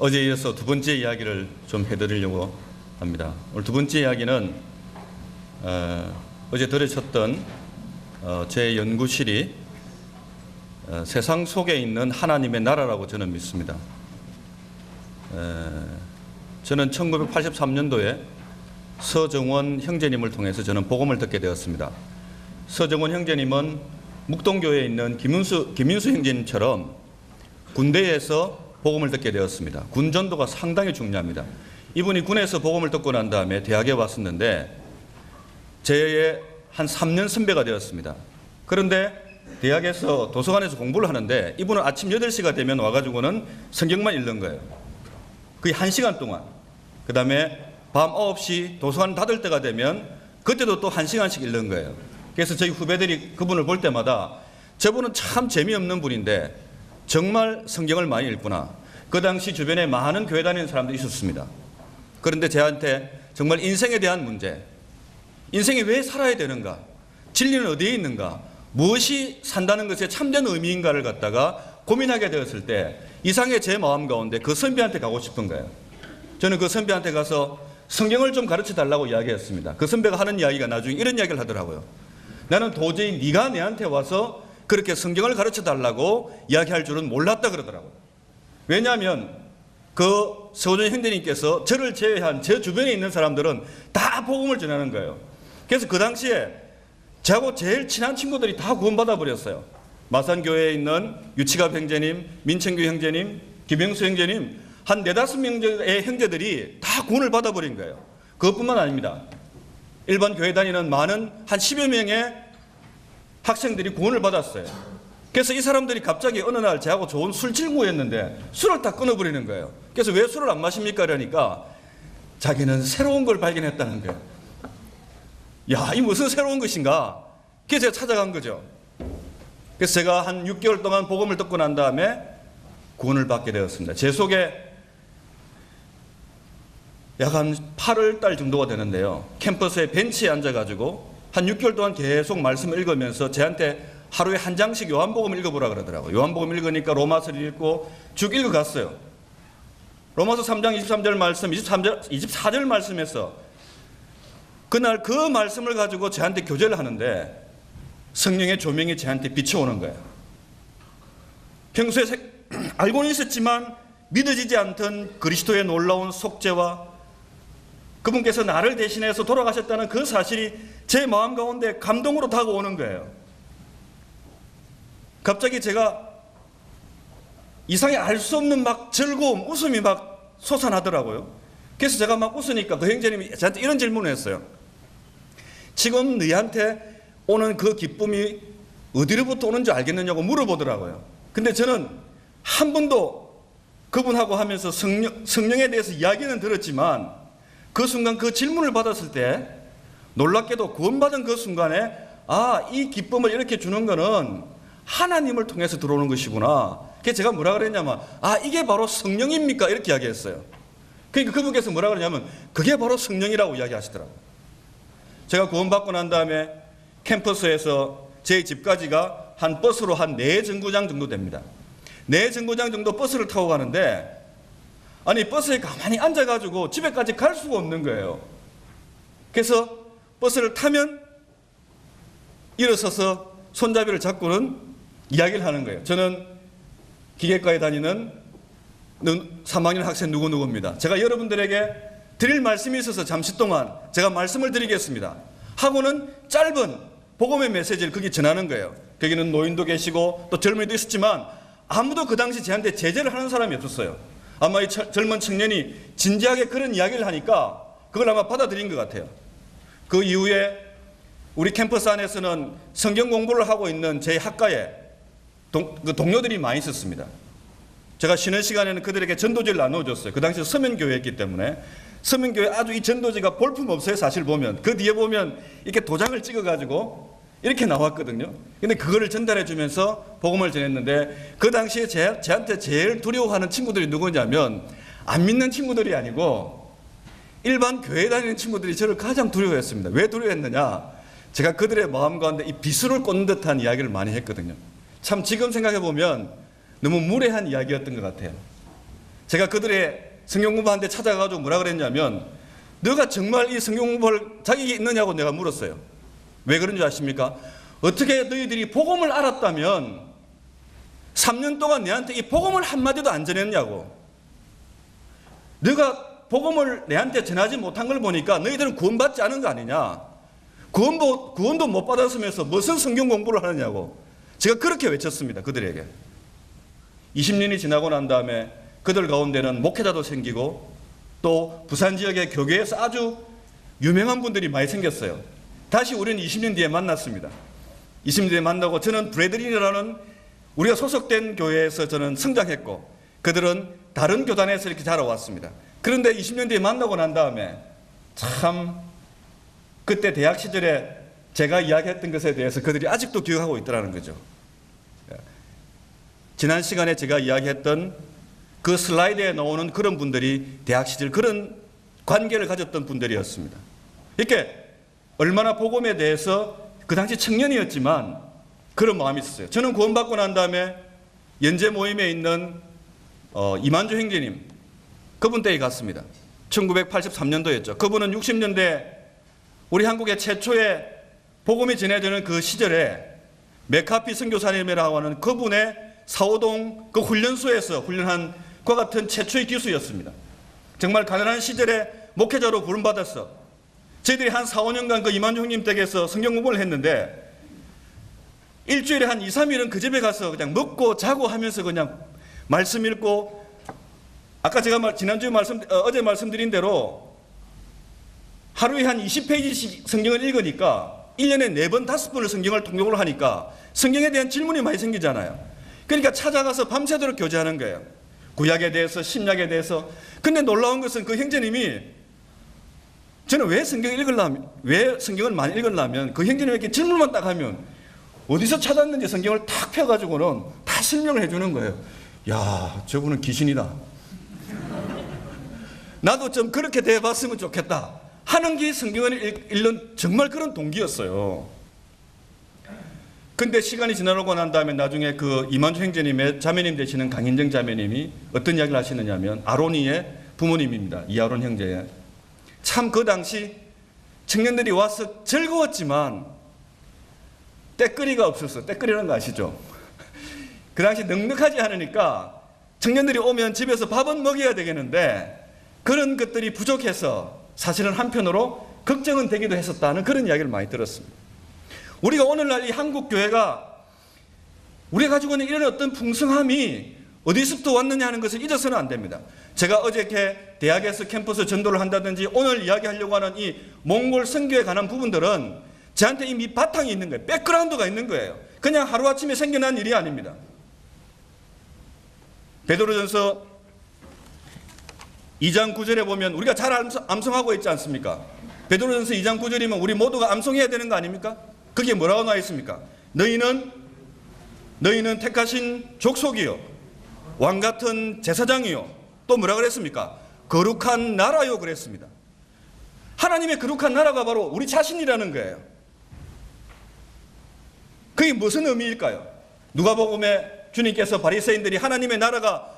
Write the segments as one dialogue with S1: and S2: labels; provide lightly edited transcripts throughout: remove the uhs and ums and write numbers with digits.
S1: 어제에 이어서 두 번째 이야기를 좀 해드리려고 합니다. 오늘 두 번째 이야기는 어제 들으셨던 제 연구실이 세상 속에 있는 하나님의 나라라고 저는 믿습니다. 저는 1983년도에 서정원 형제님을 통해서 저는 복음을 듣게 되었습니다. 서정원 형제님은 묵동교회에 있는 김윤수 형제님처럼 군대에서 복음을 듣게 되었습니다. 군 전도가 상당히 중요합니다. 이분이 군에서 복음을 듣고 난 다음에 대학에 왔었는데 제의 한 3년 선배가 되었습니다. 그런데 대학에서 도서관에서 공부를 하는데 이분은 아침 8시가 되면 와가지고는 성경만 읽는 거예요. 거의 1시간 동안. 그 다음에 밤 9시 도서관 닫을 때가 되면 그때도 또 1시간씩 읽는 거예요. 그래서 저희 후배들이 그분을 볼 때마다 저분은 참 재미없는 분인데 정말 성경을 많이 읽구나. 그 당시 주변에 많은 교회 다니는 사람들이 있었습니다. 그런데 저한테 정말 인생에 대한 문제, 인생이 왜 살아야 되는가, 진리는 어디에 있는가, 무엇이 산다는 것에 참된 의미인가를 갖다가 고민하게 되었을 때 이상하게 제 마음 가운데 그 선배한테 가고 싶은 거예요. 저는 그 선배한테 가서 성경을 좀 가르쳐 달라고 이야기했습니다. 그 선배가 하는 이야기가 나중에 이런 이야기를 하더라고요. 나는 도저히 네가 내한테 와서 그렇게 성경을 가르쳐 달라고 이야기할 줄은 몰랐다 그러더라고요. 왜냐하면 그 서정원 형제님께서 저를 제외한 제 주변에 있는 사람들은 다 복음을 전하는 거예요. 그래서 그 당시에 저하고 제일 친한 친구들이 다 구원받아 버렸어요. 마산교회에 있는 유치갑 형제님, 민천규 형제님, 김영수 형제님 한 4-5명의 형제들이 다 구원을 받아버린 거예요. 그것뿐만 아닙니다. 일반 교회 다니는 많은 한 10여 명의 학생들이 구원을 받았어요. 그래서 이 사람들이 갑자기 어느 날 저하고 좋은 술친구였는데 술을 다 끊어버리는 거예요. 그래서 왜 술을 안 마십니까? 그러니까 자기는 새로운 걸 발견했다는 거예요. 야, 이 무슨 새로운 것인가? 그래서 제가 찾아간 거죠. 그래서 제가 한 6개월 동안 복음을 듣고 난 다음에 구원을 받게 되었습니다. 제 속에 약 한 8월 달 정도가 되는데요. 캠퍼스에 벤치에 앉아가지고 한 6개월 동안 계속 말씀을 읽으면서 저한테 하루에 한 장씩 요한복음 읽어보라 그러더라고요. 요한복음 읽으니까 로마서를 읽고 쭉 읽어갔어요. 로마서 3장 23절 말씀, 24절 말씀에서 그날 그 말씀을 가지고 저한테 교제를 하는데 성령의 조명이 저한테 비춰오는 거예요. 평소에 알고는 있었지만 믿어지지 않던 그리스도의 놀라운 속죄와 그분께서 나를 대신해서 돌아가셨다는 그 사실이 제 마음 가운데 감동으로 다가오는 거예요. 갑자기 제가 이상히 알 수 없는 막 즐거움, 웃음이 막 솟아나더라고요. 그래서 제가 막 웃으니까 그 형제님이 저한테 이런 질문을 했어요. 지금 너희한테 오는 그 기쁨이 어디로부터 오는 줄 알겠느냐고 물어보더라고요. 근데 저는 한 번도 그분하고 하면서 성령에 대해서 이야기는 들었지만 그 순간 그 질문을 받았을 때 놀랍게도 구원받은 그 순간에 이 기쁨을 이렇게 주는 거는 하나님을 통해서 들어오는 것이구나. 그래서 제가 뭐라 그랬냐면 이게 바로 성령입니까? 이렇게 이야기했어요. 그러니까 그분께서 뭐라 그러냐면 그게 바로 성령이라고 이야기하시더라고요. 제가 구원받고 난 다음에 캠퍼스에서 제 집까지가 한 버스로 한 4정거장 정도 됩니다. 4정거장 정도 버스를 타고 가는데 버스에 가만히 앉아가지고 집에까지 갈 수가 없는 거예요. 그래서 버스를 타면 일어서서 손잡이를 잡고는 이야기를 하는 거예요. 저는 기계과에 다니는 3학년 학생 누구누구입니다. 제가 여러분들에게 드릴 말씀이 있어서 잠시 동안 제가 말씀을 드리겠습니다. 하고는 짧은 복음의 메시지를 거기 전하는 거예요. 거기는 노인도 계시고 또 젊은이도 있었지만 아무도 그 당시 저한테 제재를 하는 사람이 없었어요. 아마 이 젊은 청년이 진지하게 그런 이야기를 하니까 그걸 아마 받아들인 것 같아요. 그 이후에 우리 캠퍼스 안에서는 성경 공부를 하고 있는 제 학과에 동료들이 많이 있었습니다. 제가 쉬는 시간에는 그들에게 전도지를 나눠줬어요. 그 당시 서면교회였기 때문에 서면교회 아주 이 전도지가 볼품 없어요. 사실 보면 그 뒤에 보면 이렇게 도장을 찍어가지고 이렇게 나왔거든요. 근데 그거를 전달해 주면서 복음을 전했는데 그 당시에 저한테 제일 두려워하는 친구들이 누구냐면 안 믿는 친구들이 아니고 일반 교회 다니는 친구들이 저를 가장 두려워했습니다. 왜 두려워했느냐? 제가 그들의 마음 가운데 이 비수를 꽂는 듯한 이야기를 많이 했거든요. 참 지금 생각해 보면 너무 무례한 이야기였던 것 같아요. 제가 그들의 성경 공부하는데 찾아가가지고 뭐라 그랬냐면, 너가 정말 이 성경 공부할 자격이 있느냐고 내가 물었어요. 왜 그런 줄 아십니까? 어떻게 너희들이 복음을 알았다면 3년 동안 내한테 이 복음을 한마디도 안 전했냐고. 너가 복음을 내한테 전하지 못한 걸 보니까 너희들은 구원받지 않은 거 아니냐. 구원도 못 받았으면서 무슨 성경 공부를 하느냐고. 제가 그렇게 외쳤습니다. 그들에게. 20년이 지나고 난 다음에 그들 가운데는 목회자도 생기고 또 부산 지역의 교계에서 아주 유명한 분들이 많이 생겼어요. 다시 우리는 20년 뒤에 만났습니다. 20년 뒤에 만나고 저는 브래들린이라는 우리가 소속된 교회에서 저는 성장했고 그들은 다른 교단에서 이렇게 자라왔습니다. 그런데 20년 뒤에 만나고 난 다음에 참 그때 대학 시절에 제가 이야기했던 것에 대해서 그들이 아직도 기억하고 있더라는 거죠. 지난 시간에 제가 이야기했던 그 슬라이드에 나오는 그런 분들이 대학 시절 그런 관계를 가졌던 분들이었습니다. 이렇게 얼마나 복음에 대해서 그 당시 청년이었지만 그런 마음이 있었어요. 저는 구원받고 난 다음에 연재 모임에 있는 이만주 형제님, 그분 댁에 갔습니다. 1983년도였죠. 그분은 60년대 우리 한국의 최초의 복음이 전해지는 그 시절에 맥카피 선교사님이라고 하는 그분의 사오동 그 훈련소에서 훈련한 그와 같은 최초의 기수였습니다. 정말 가난한 시절에 목회자로 부름받았어. 저희들이 한 4, 5년간 그 이만주 형님 댁에서 성경 공부를 했는데 일주일에 한 2, 3일은 그 집에 가서 그냥 먹고 자고 하면서 그냥 말씀 읽고, 아까 제가 지난주에 어제 말씀드린 대로 하루에 한 20페이지씩 성경을 읽으니까 1년에 4번, 5번을 성경을 통독을 하니까 성경에 대한 질문이 많이 생기잖아요. 그러니까 찾아가서 밤새도록 교제하는 거예요. 구약에 대해서, 신약에 대해서. 근데 놀라운 것은 그 형제님이 저는 왜 성경을 많이 읽으려면 그 형제님에게 질문만 딱 하면 어디서 찾았는지 성경을 탁 펴가지고는 다 설명을 해주는 거예요. 야, 저분은 귀신이다. 나도 좀 그렇게 돼봤으면 좋겠다 하는 게 성경을 읽는 정말 그런 동기였어요. 근데 시간이 지나고 난 다음에 나중에 그 이만주 형제님의 자매님 되시는 강인정 자매님이 어떤 이야기를 하시느냐면 아론이의 부모님입니다. 이아론 형제의. 참 그 당시 청년들이 와서 즐거웠지만 때거리가 없었어. 때거리라는 거 아시죠? 그 당시 넉넉하지 않으니까 청년들이 오면 집에서 밥은 먹여야 되겠는데 그런 것들이 부족해서 사실은 한편으로 걱정은 되기도 했었다는 그런 이야기를 많이 들었습니다. 우리가 오늘날 이 한국 교회가 우리가 가지고 있는 이런 어떤 풍성함이 어디서부터 왔느냐 하는 것을 잊어서는 안 됩니다. 제가 어저께 대학에서 캠퍼스 전도를 한다든지 오늘 이야기하려고 하는 이 몽골 선교에 관한 부분들은 저한테 이미 바탕이 있는 거예요. 백그라운드가 있는 거예요. 그냥 하루아침에 생겨난 일이 아닙니다. 베드로전서 2장 9절에 보면 우리가 잘 암송하고 있지 않습니까? 베드로전서 2장 9절이면 우리 모두가 암송해야 되는 거 아닙니까? 그게 뭐라고 나와 있습니까? 너희는 택하신 족속이요 왕같은 제사장이요 또 뭐라 그랬습니까? 거룩한 나라요 그랬습니다. 하나님의 거룩한 나라가 바로 우리 자신이라는 거예요. 그게 무슨 의미일까요? 누가복음에 주님께서 바리새인들이 하나님의 나라가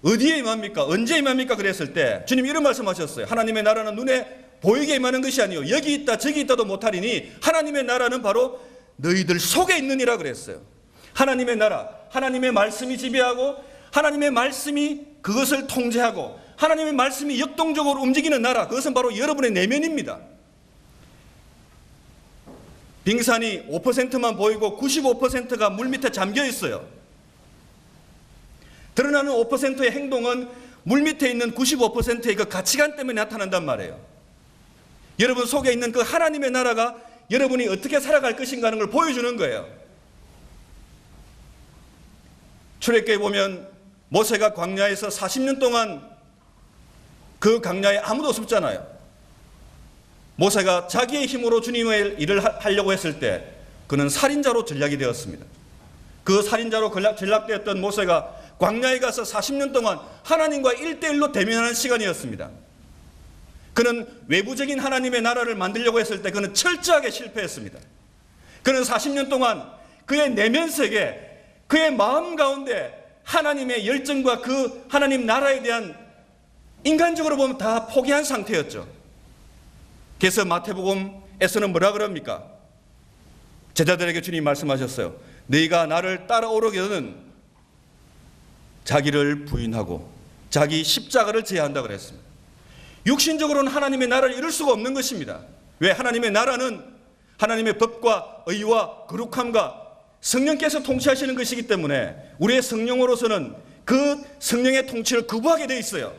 S1: 어디에 임합니까? 언제 임합니까? 그랬을 때 주님이 이런 말씀하셨어요. 하나님의 나라는 눈에 보이게 임하는 것이 아니요 여기 있다 저기 있다도 못하리니 하나님의 나라는 바로 너희들 속에 있느니라 그랬어요. 하나님의 나라, 하나님의 말씀이 지배하고 하나님의 말씀이 그것을 통제하고 하나님의 말씀이 역동적으로 움직이는 나라, 그것은 바로 여러분의 내면입니다. 빙산이 5%만 보이고 95%가 물 밑에 잠겨 있어요. 드러나는 5%의 행동은 물 밑에 있는 95%의 그 가치관 때문에 나타난단 말이에요. 여러분 속에 있는 그 하나님의 나라가 여러분이 어떻게 살아갈 것인가 하는 걸 보여주는 거예요. 출애굽기에 보면 모세가 광야에서 40년 동안 그 광야에 아무도 없었잖아요. 모세가 자기의 힘으로 주님의 일을 하려고 했을 때 그는 살인자로 전락이 되었습니다. 그 살인자로 전락되었던 모세가 광야에 가서 40년 동안 하나님과 1대1로 대면하는 시간이었습니다. 그는 외부적인 하나님의 나라를 만들려고 했을 때 그는 철저하게 실패했습니다. 그는 40년 동안 그의 내면 세계, 그의 마음 가운데 하나님의 열정과 그 하나님 나라에 대한 인간적으로 보면 다 포기한 상태였죠. 그래서 마태복음에서는 뭐라 그럽니까? 제자들에게 주님이 말씀하셨어요. 너희가 나를 따라오려거든 자기를 부인하고 자기 십자가를 져야 한다고 그랬습니다. 육신적으로는 하나님의 나라를 이룰 수가 없는 것입니다. 왜? 하나님의 나라는 하나님의 법과 의와 거룩함과 성령께서 통치하시는 것이기 때문에 우리의 성령으로서는 그 성령의 통치를 거부하게 되어 있어요.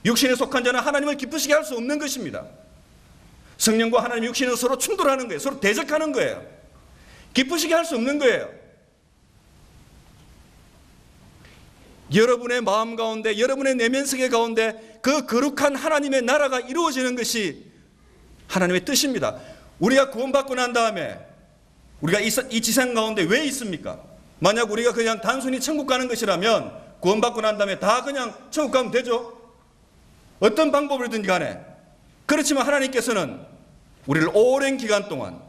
S1: 육신에 속한 자는 하나님을 기쁘시게 할 수 없는 것입니다. 성령과 하나님 육신은 서로 충돌하는 거예요. 서로 대적하는 거예요. 기쁘시게 할 수 없는 거예요. 여러분의 마음 가운데, 여러분의 내면 세계 가운데 그 거룩한 하나님의 나라가 이루어지는 것이 하나님의 뜻입니다. 우리가 구원받고 난 다음에 우리가 이 지상 가운데 왜 있습니까? 만약 우리가 그냥 단순히 천국 가는 것이라면 구원받고 난 다음에 다 그냥 천국 가면 되죠. 어떤 방법이든 간에. 그렇지만 하나님께서는 우리를 오랜 기간 동안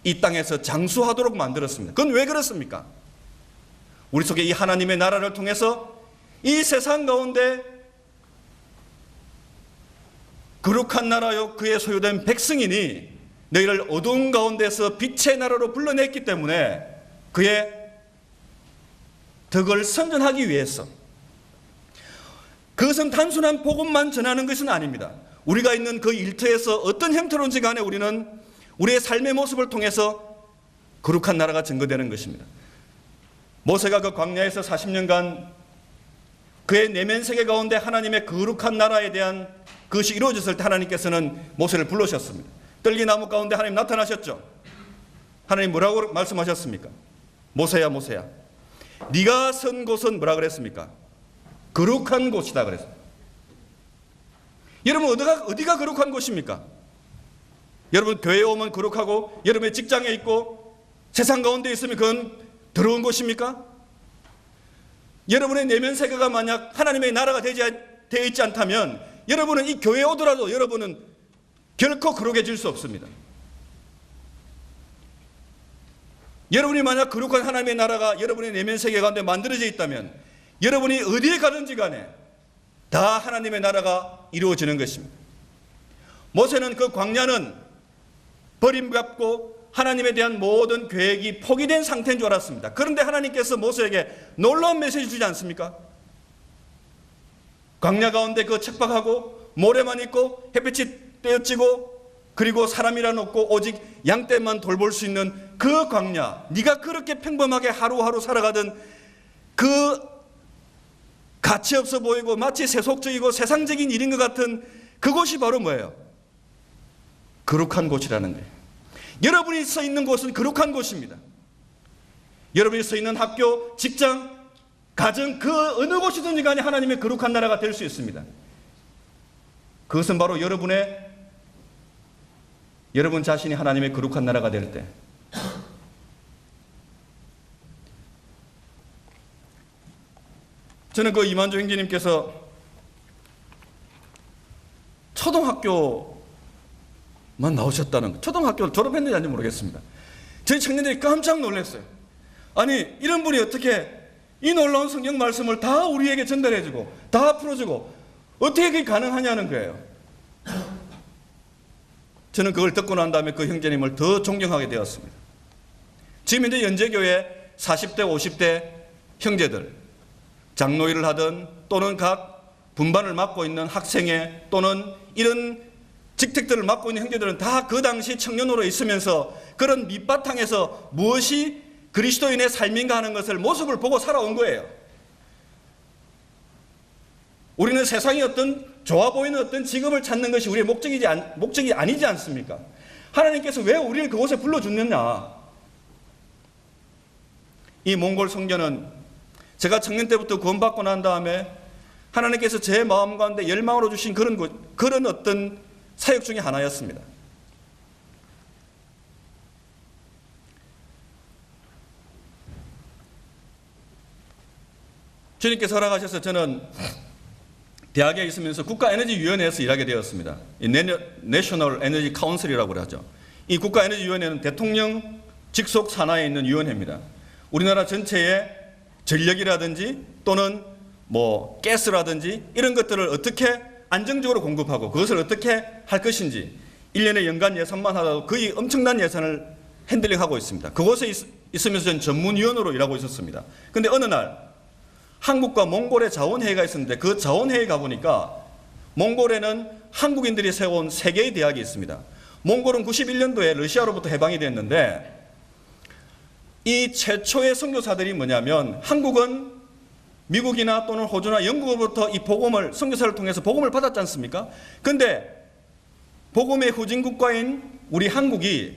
S1: 이 땅에서 장수하도록 만들었습니다. 그건 왜 그렇습니까? 우리 속에 이 하나님의 나라를 통해서 이 세상 가운데 거룩한 나라요 그의 소유된 백성이니 너희를 어두운 가운데서 빛의 나라로 불러냈기 때문에 그의 덕을 선전하기 위해서. 그것은 단순한 복음만 전하는 것은 아닙니다. 우리가 있는 그 일터에서 어떤 형태로든지 간에 우리는 우리의 삶의 모습을 통해서 거룩한 나라가 증거되는 것입니다. 모세가 그 광야에서 40년간 그의 내면 세계 가운데 하나님의 거룩한 나라에 대한 그것이 이루어졌을 때 하나님께서는 모세를 부르셨습니다. 떨기나무 가운데 하나님 나타나셨죠. 하나님 뭐라고 말씀하셨습니까? 모세야 모세야 네가 선 곳은 뭐라 그랬습니까? 거룩한 곳이다 그랬어요. 여러분 어디가 거룩한 곳입니까? 여러분 교회에 오면 거룩하고 여러분의 직장에 있고 세상 가운데 있으면 그건 더러운 곳입니까? 여러분의 내면 세계가 만약 하나님의 나라가 되어 있지 않다면 여러분은 이 교회에 오더라도 여러분은 결코 거룩해질 수 없습니다. 여러분이 만약 거룩한 하나님의 나라가 여러분의 내면 세계 가운데 만들어져 있다면 여러분이 어디에 가든지 간에 다 하나님의 나라가 이루어지는 것입니다. 모세는 그 광야는 버림받고 하나님에 대한 모든 계획이 포기된 상태인 줄 알았습니다. 그런데 하나님께서 모세에게 놀라운 메시지 주지 않습니까? 광야 가운데 그 척박하고 모래만 있고 햇빛이 떼어지고 그리고 사람이란 없고 오직 양떼만 돌볼 수 있는 그 광야, 네가 그렇게 평범하게 하루하루 살아가던 그 가치 없어 보이고 마치 세속적이고 세상적인 일인 것 같은 그곳이 바로 뭐예요? 거룩한 곳이라는 거예요. 여러분이 서 있는 곳은 거룩한 곳입니다. 여러분이 서 있는 학교, 직장, 가정 그 어느 곳이든지 간에 하나님의 거룩한 나라가 될 수 있습니다. 그것은 바로 여러분 자신이 하나님의 거룩한 나라가 될 때 저는 그 이만조 형제님께서 초등학교만 나오셨다는 거, 초등학교를 졸업했는지 아닌지 모르겠습니다. 저희 청년들이 깜짝 놀랐어요. 아니 이런 분이 어떻게 이 놀라운 성경 말씀을 다 우리에게 전달해주고 다 풀어주고 어떻게 그게 가능하냐는 거예요. 저는 그걸 듣고 난 다음에 그 형제님을 더 존경하게 되었습니다. 지금 현재 연제교회 40대 50대 형제들 장로 일을 하든 또는 각 분반을 맡고 있는 학생회 또는 이런 직책들을 맡고 있는 형제들은 다 그 당시 청년으로 있으면서 그런 밑바탕에서 무엇이 그리스도인의 삶인가 하는 것을 모습을 보고 살아온 거예요. 우리는 세상이 어떤 좋아 보이는 어떤 직업을 찾는 것이 우리의 목적이 아니지 않습니까? 하나님께서 왜 우리를 그곳에 불러주느냐? 이 몽골 성전은 제가 청년 때부터 구원받고 난 다음에 하나님께서 제 마음 가운데 열망으로 주신 그런 어떤 사역 중에 하나였습니다. 주님께서 허락하셔서 저는 대학에 있으면서 국가에너지위원회에서 일하게 되었습니다. 이 내셔널 에너지 카운슬이라고 하죠. 이 국가에너지위원회는 대통령 직속 산하에 있는 위원회입니다. 우리나라 전체의 전력이라든지 또는 뭐 가스라든지 이런 것들을 어떻게 안정적으로 공급하고 그것을 어떻게 할 것인지 1년에 연간 예산만 하더라도 거의 엄청난 예산을 핸들링하고 있습니다. 그곳에 있으면서 저는 전문위원으로 일하고 있었습니다. 그런데 어느 날 한국과 몽골의 자원회의가 있었는데 그 자원회의 가보니까 몽골에는 한국인들이 세운 3개의 대학이 있습니다. 몽골은 91년도에 러시아로부터 해방이 됐는데 이 최초의 선교사들이 뭐냐면 한국은 미국이나 또는 호주나 영국으로부터 이 복음을 선교사를 통해서 복음을 받았지 않습니까? 그런데 복음의 후진국가인 우리 한국이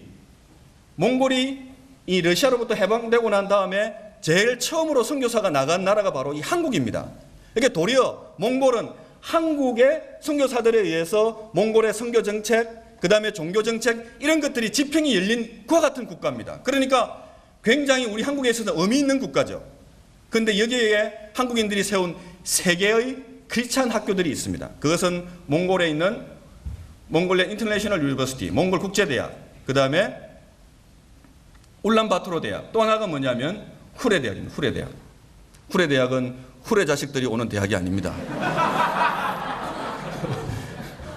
S1: 몽골이 이 러시아로부터 해방되고 난 다음에 제일 처음으로 선교사가 나간 나라가 바로 이 한국입니다. 그러니까 도리어 몽골은 한국의 선교사들에 의해서 몽골의 선교 정책, 그 다음에 종교 정책 이런 것들이 지평이 열린 그와 같은 국가입니다. 그러니까 굉장히 우리 한국에 있어서 의미 있는 국가죠. 그런데 여기에 한국인들이 세운 3개의 크리스찬 학교들이 있습니다. 그것은 몽골에 있는 몽골리아 인터내셔널 유니버시티, 몽골 국제대학, 그 다음에 울란바토르 대학, 또 하나가 뭐냐면 후레 대학입니다. 후레 대학. 후레 대학은 후레 자식들이 오는 대학이 아닙니다.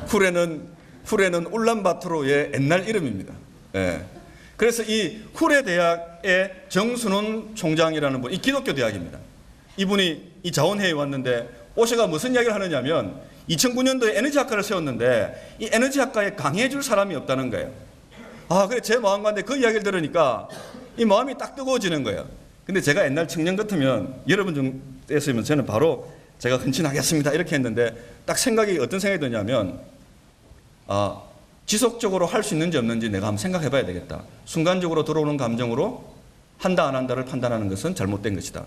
S1: 후레는 울란바토르의 옛날 이름입니다. 예. 그래서 이 후레 대학의 정순원 총장이라는 분, 이 기독교 대학입니다. 이분이 이 자원회의에 왔는데 오셔가 무슨 이야기를 하느냐면 2009년도에 에너지학과를 세웠는데 이 에너지학과에 강의해 줄 사람이 없다는 거예요. 아, 그래 제 마음가인데 그 이야기를 들으니까 이 마음이 딱 뜨거워지는 거예요. 근데 제가 옛날 청년 같으면 여러분 정도였으면 저는 바로 제가 헌신하겠습니다 이렇게 했는데 딱 생각이 어떤 생각이 드냐면 지속적으로 할 수 있는지 없는지 내가 한번 생각해 봐야 되겠다. 순간적으로 들어오는 감정으로 한다 안 한다를 판단하는 것은 잘못된 것이다.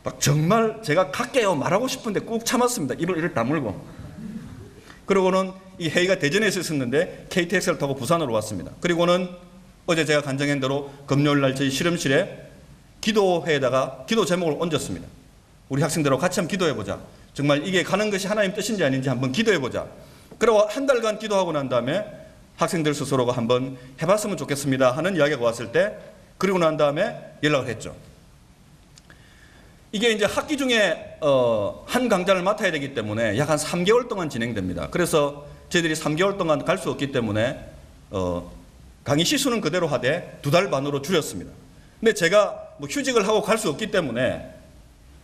S1: 막 정말 제가 갈게요 말하고 싶은데 꾹 참았습니다. 입을 다물고. 그러고는 이 회의가 대전에서 있었는데 KTX를 타고 부산으로 왔습니다. 그리고는 어제 제가 간증한 대로 금요일 날 저희 실험실에 기도회에다가 기도 제목을 얹었습니다. 우리 학생들하고 같이 한번 기도해보자. 정말 이게 가는 것이 하나님 뜻인지 아닌지 한번 기도해보자. 그리고 한 달간 기도하고 난 다음에 학생들 스스로가 한번 해봤으면 좋겠습니다 하는 이야기가 왔을 때 그리고 난 다음에 연락을 했죠. 이게 이제 학기 중에 한 강좌를 맡아야 되기 때문에 약 한 3개월 동안 진행됩니다. 그래서 저희들이 3개월 동안 갈 수 없기 때문에 강의 시수는 그대로 하되 2달 반으로 줄였습니다. 근데 제가 뭐 휴직을 하고 갈 수 없기 때문에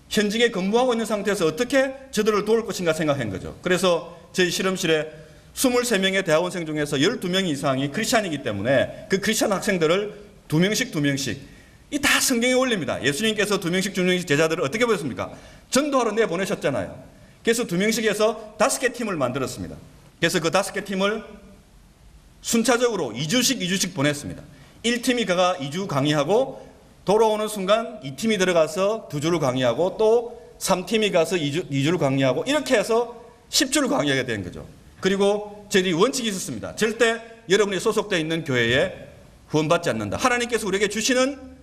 S1: 현직에 근무하고 있는 상태에서 어떻게 저들을 도울 것인가 생각한 거죠. 그래서 저희 실험실에 23명의 대학원생 중에서 12명 이상이 크리스찬이기 때문에 그 크리스찬 학생들을 2명씩 이 다 성경에 올립니다. 예수님께서 2명씩 제자들을 어떻게 보셨습니까? 전도하러 내보내셨잖아요. 그래서 2명씩 해서 5개 팀을 만들었습니다. 그래서 그 5개 팀을 순차적으로 2주씩 보냈습니다. 1팀이 가가 2주 강의하고 돌아오는 순간 2팀이 들어가서 2주를 강의하고 또 3팀이 가서 2주를 강의하고 이렇게 해서 10주를 강의하게 된 거죠. 그리고 저희들이 원칙이 있었습니다. 절대 여러분이 소속되어 있는 교회에 후원받지 않는다. 하나님께서 우리에게 주시는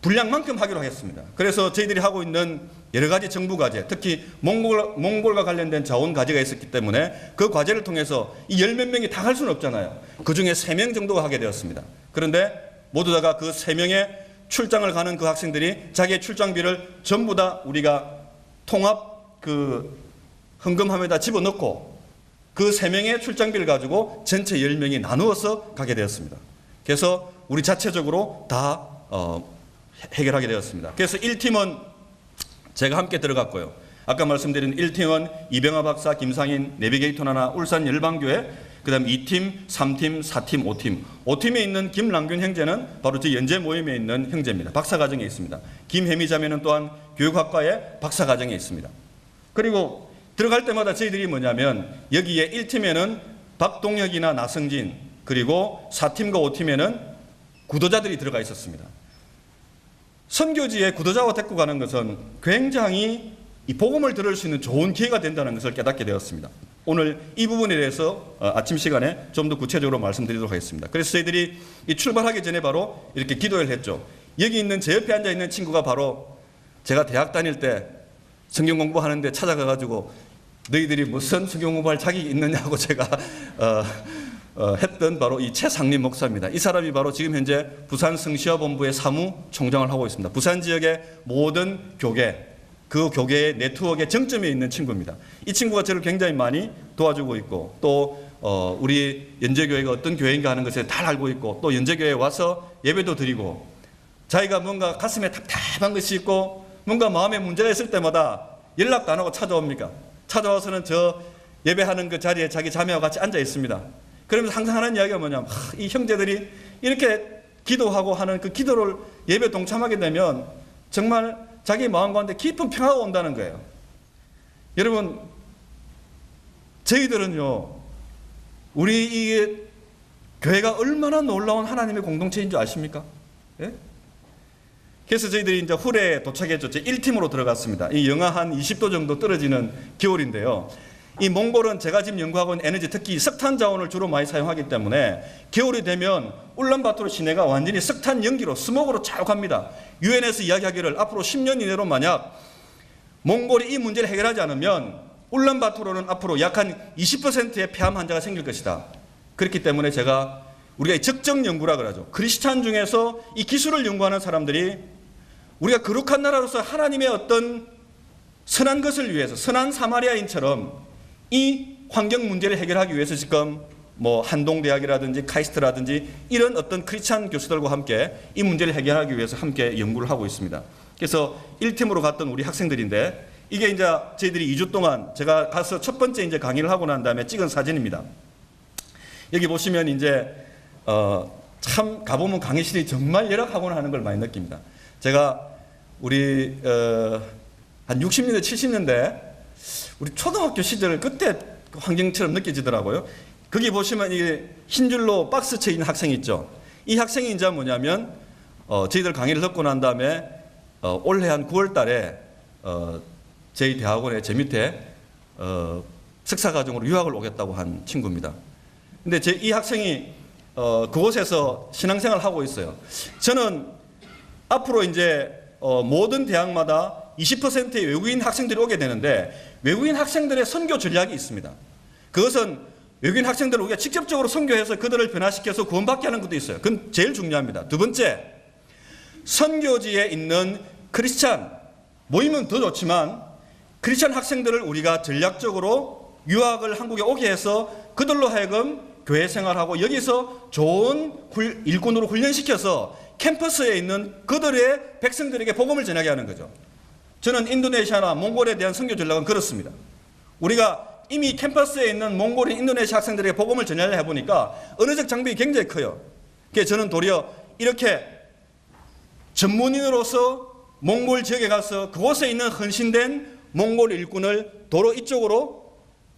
S1: 분량만큼 하기로 하겠습니다. 그래서 저희들이 하고 있는 여러 가지 정부 과제, 특히 몽골과 관련된 자원 과제가 있었기 때문에 그 과제를 통해서 이 10몇 명이 다 할 수는 없잖아요. 그 중에 3명 정도가 하게 되었습니다. 그런데 모두 다가 그 3명의 출장을 가는 그 학생들이 자기의 출장비를 전부 다 우리가 통합 헌금함에다 집어넣고 그 3명의 출장비를 가지고 전체 10명이 나누어서 가게 되었습니다. 그래서 우리 자체적으로 다 해결하게 되었습니다. 그래서 1팀은 제가 함께 들어갔고요. 아까 말씀드린 1팀은 이병하 박사, 김상인, 내비게이터 하나, 울산 열방교회, 그 다음 2팀, 3팀, 4팀, 5팀. 5팀에 있는 김랑균 형제는 바로 저 연재 모임에 있는 형제입니다. 박사과정에 있습니다. 김혜미 자매는 또한 교육학과에 박사과정에 있습니다. 그리고 들어갈 때마다 저희들이 뭐냐면 여기에 1팀에는 박동혁이나 나성진, 그리고 4팀과 5팀에는 구도자들이 들어가 있었습니다. 선교지에 구도자와 데리고 가는 것은 굉장히 이 복음을 들을 수 있는 좋은 기회가 된다는 것을 깨닫게 되었습니다. 오늘 이 부분에 대해서 아침 시간에 좀 더 구체적으로 말씀드리도록 하겠습니다. 그래서 저희들이 이 출발하기 전에 바로 이렇게 기도를 했죠. 여기 있는 제 옆에 앉아 있는 친구가 바로 제가 대학 다닐 때 성경 공부하는데 찾아가가지고 너희들이 무슨 성경 공부할 자격이 있느냐고 제가 했던 바로 이 최상림 목사입니다. 이 사람이 바로 지금 현재 부산 성시화본부의 사무총장을 하고 있습니다. 부산 지역의 모든 교계, 그 교계의 네트워크의 정점에 있는 친구입니다. 이 친구가 저를 굉장히 많이 도와주고 있고 또 우리 연제교회가 어떤 교회인가 하는 것을 잘 알고 있고 또 연제교회에 와서 예배도 드리고 자기가 뭔가 가슴에 답답한 것이 있고 뭔가 마음에 문제가 있을 때마다 연락도 안 하고 찾아옵니까? 찾아와서는 저 예배하는 그 자리에 자기 자매와 같이 앉아 있습니다. 그러면서 항상 하는 이야기가 뭐냐면 이 형제들이 이렇게 기도하고 하는 그 기도를 예배 동참하게 되면 정말 자기 마음 가운데 깊은 평화가 온다는 거예요. 여러분, 저희들은요, 우리 이 교회가 얼마나 놀라운 하나님의 공동체인 줄 아십니까? 예? 그래서 저희들이 이제 훌에 도착했죠. 1팀으로 들어갔습니다. 이 영하 한 20도 정도 떨어지는 겨울인데요. 이 몽골은 제가 지금 연구하고 있는 에너지, 특히 석탄 자원을 주로 많이 사용하기 때문에 겨울이 되면 울란바토르 시내가 완전히 석탄 연기로 스모그로 자욱합니다. 유엔에서 이야기하기를 앞으로 10년 이내로 만약 몽골이 이 문제를 해결하지 않으면 울란바토르는 앞으로 약 한 20%의 폐암 환자가 생길 것이다. 그렇기 때문에 우리가 적정 연구라 그러죠. 크리스찬 중에서 이 기술을 연구하는 사람들이 우리가 거룩한 나라로서 하나님의 어떤 선한 것을 위해서 선한 사마리아인처럼 이 환경 문제를 해결하기 위해서 지금 뭐 한동대학이라든지 카이스트라든지 이런 어떤 크리스찬 교수들과 함께 이 문제를 해결하기 위해서 함께 연구를 하고 있습니다. 그래서 1팀으로 갔던 우리 학생들인데 이게 이제 저희들이 2주 동안 제가 가서 첫 번째 이제 강의를 하고 난 다음에 찍은 사진입니다. 여기 보시면 이제 참 가보면 강의실이 정말 열악하구나 하는 걸 많이 느낍니다. 제가 우리 한 60년대 70년대 우리 초등학교 시절 그때 환경처럼 느껴지더라고요. 거기 보시면 이게 흰 줄로 박스 쳐 있는 학생이 있죠. 이 학생이 이제 뭐냐면 저희들 강의를 듣고 난 다음에 올해 한 9월 달에 저희 대학원에 제 밑에 석사과정으로 유학을 오겠다고 한 친구입니다. 근데 이 학생이 그곳에서 신앙생활을 하고 있어요. 저는 앞으로 이제 모든 대학마다 20%의 외국인 학생들이 오게 되는데 외국인 학생들의 선교 전략이 있습니다. 그것은 외국인 학생들을 우리가 직접적으로 선교해서 그들을 변화시켜서 구원받게 하는 것도 있어요. 그건 제일 중요합니다. 두 번째, 선교지에 있는 크리스찬 모이면 더 좋지만 크리스찬 학생들을 우리가 전략적으로 유학을 한국에 오게 해서 그들로 하여금 교회 생활하고 여기서 좋은 일꾼으로 훈련시켜서 캠퍼스에 있는 그들의 백성들에게 복음을 전하게 하는 거죠. 저는 인도네시아나 몽골에 대한 선교 전략은 그렇습니다. 우리가 이미 캠퍼스에 있는 몽골인 인도네시아 학생들에게 복음을 전하려 해보니까 언어적 장벽이 굉장히 커요. 그래서 저는 도리어 이렇게 전문인으로서 몽골 지역에 가서 그곳에 있는 헌신된 몽골 일꾼을 도로 이쪽으로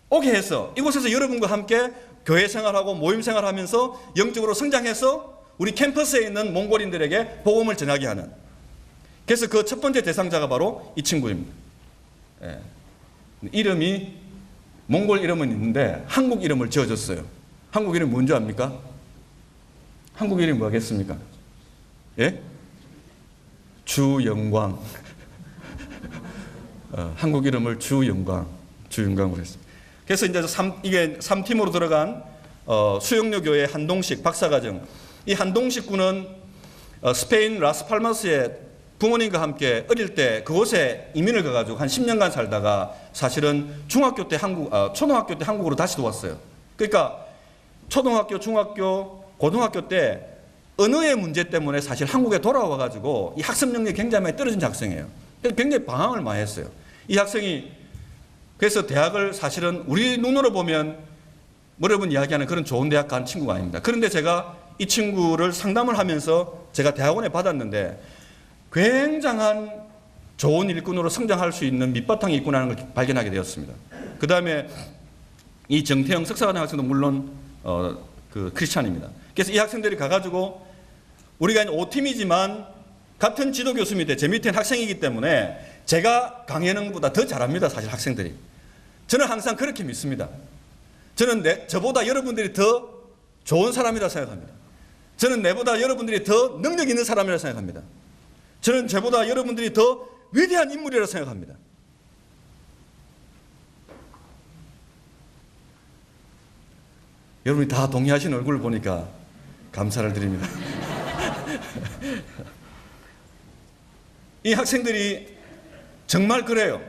S1: 오게 해서 이곳에서 여러분과 함께 교회 생활하고 모임 생활하면서 영적으로 성장해서 우리 캠퍼스에 있는 몽골인들에게 복음을 전하게 하는. 그래서 그 첫 번째 대상자가 바로 이 친구입니다. 예. 이름이 몽골 이름은 있는데 한국 이름을 지어줬어요. 한국 이름 뭔지 압니까? 한국 이름이 뭐겠습니까? 예? 주영광. 한국 이름을 주영광으로 했습니다. 그래서 이제 이게 3팀으로 들어간 수영료 교회 한동식 박사과정. 이 한동식 군은 스페인 라스팔마스에 부모님과 함께 어릴 때 그곳에 이민을 가가지고 한 10년간 살다가 사실은 초등학교 때 한국으로 다시 왔어요. 그러니까 초등학교, 중학교, 고등학교 때 언어의 문제 때문에 사실 한국에 돌아와가지고 이 학습 능력이 굉장히 많이 떨어진 학생이에요. 그래서 굉장히 방황을 많이 했어요. 이 학생이 그래서 대학을 사실은 우리 눈으로 보면 여러분 이야기하는 그런 좋은 대학 간 친구가 아닙니다. 그런데 제가 이 친구를 상담을 하면서 제가 대학원에 받았는데 굉장한 좋은 일꾼으로 성장할 수 있는 밑바탕이 있구나 하는 걸 발견하게 되었습니다. 그 다음에 이 정태영 석사과정 학생도 물론 그 크리스찬입니다. 그래서 이 학생들이 가가지고 우리가 5팀이지만 같은 지도 교수 밑에 제 밑에는 학생이기 때문에 제가 강의하는 것보다 더 잘합니다. 사실 학생들이. 저는 항상 그렇게 믿습니다. 저는 저보다 여러분들이 더 좋은 사람이라 생각합니다. 저는 내보다 여러분들이 더 능력 있는 사람이라 생각합니다. 저는 저보다 여러분들이 더 위대한 인물이라 생각합니다. 여러분이 다 동의하신 얼굴을 보니까 감사를 드립니다. 이 학생들이 정말 그래요.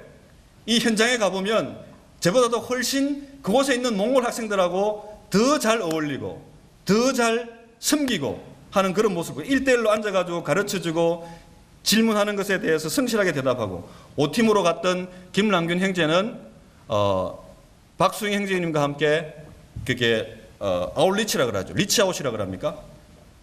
S1: 이 현장에 가보면 저보다도 훨씬 그곳에 있는 몽골 학생들하고 더 잘 어울리고 더 잘 섬기고 하는 그런 모습을 1대1로 앉아가지고 가르쳐주고 질문하는 것에 대해서 성실하게 대답하고, 5팀으로 갔던 김남균 형제는 박수영 형제님과 함께 그게 아웃리치라 그러죠. 리치아웃이라 그럽니까?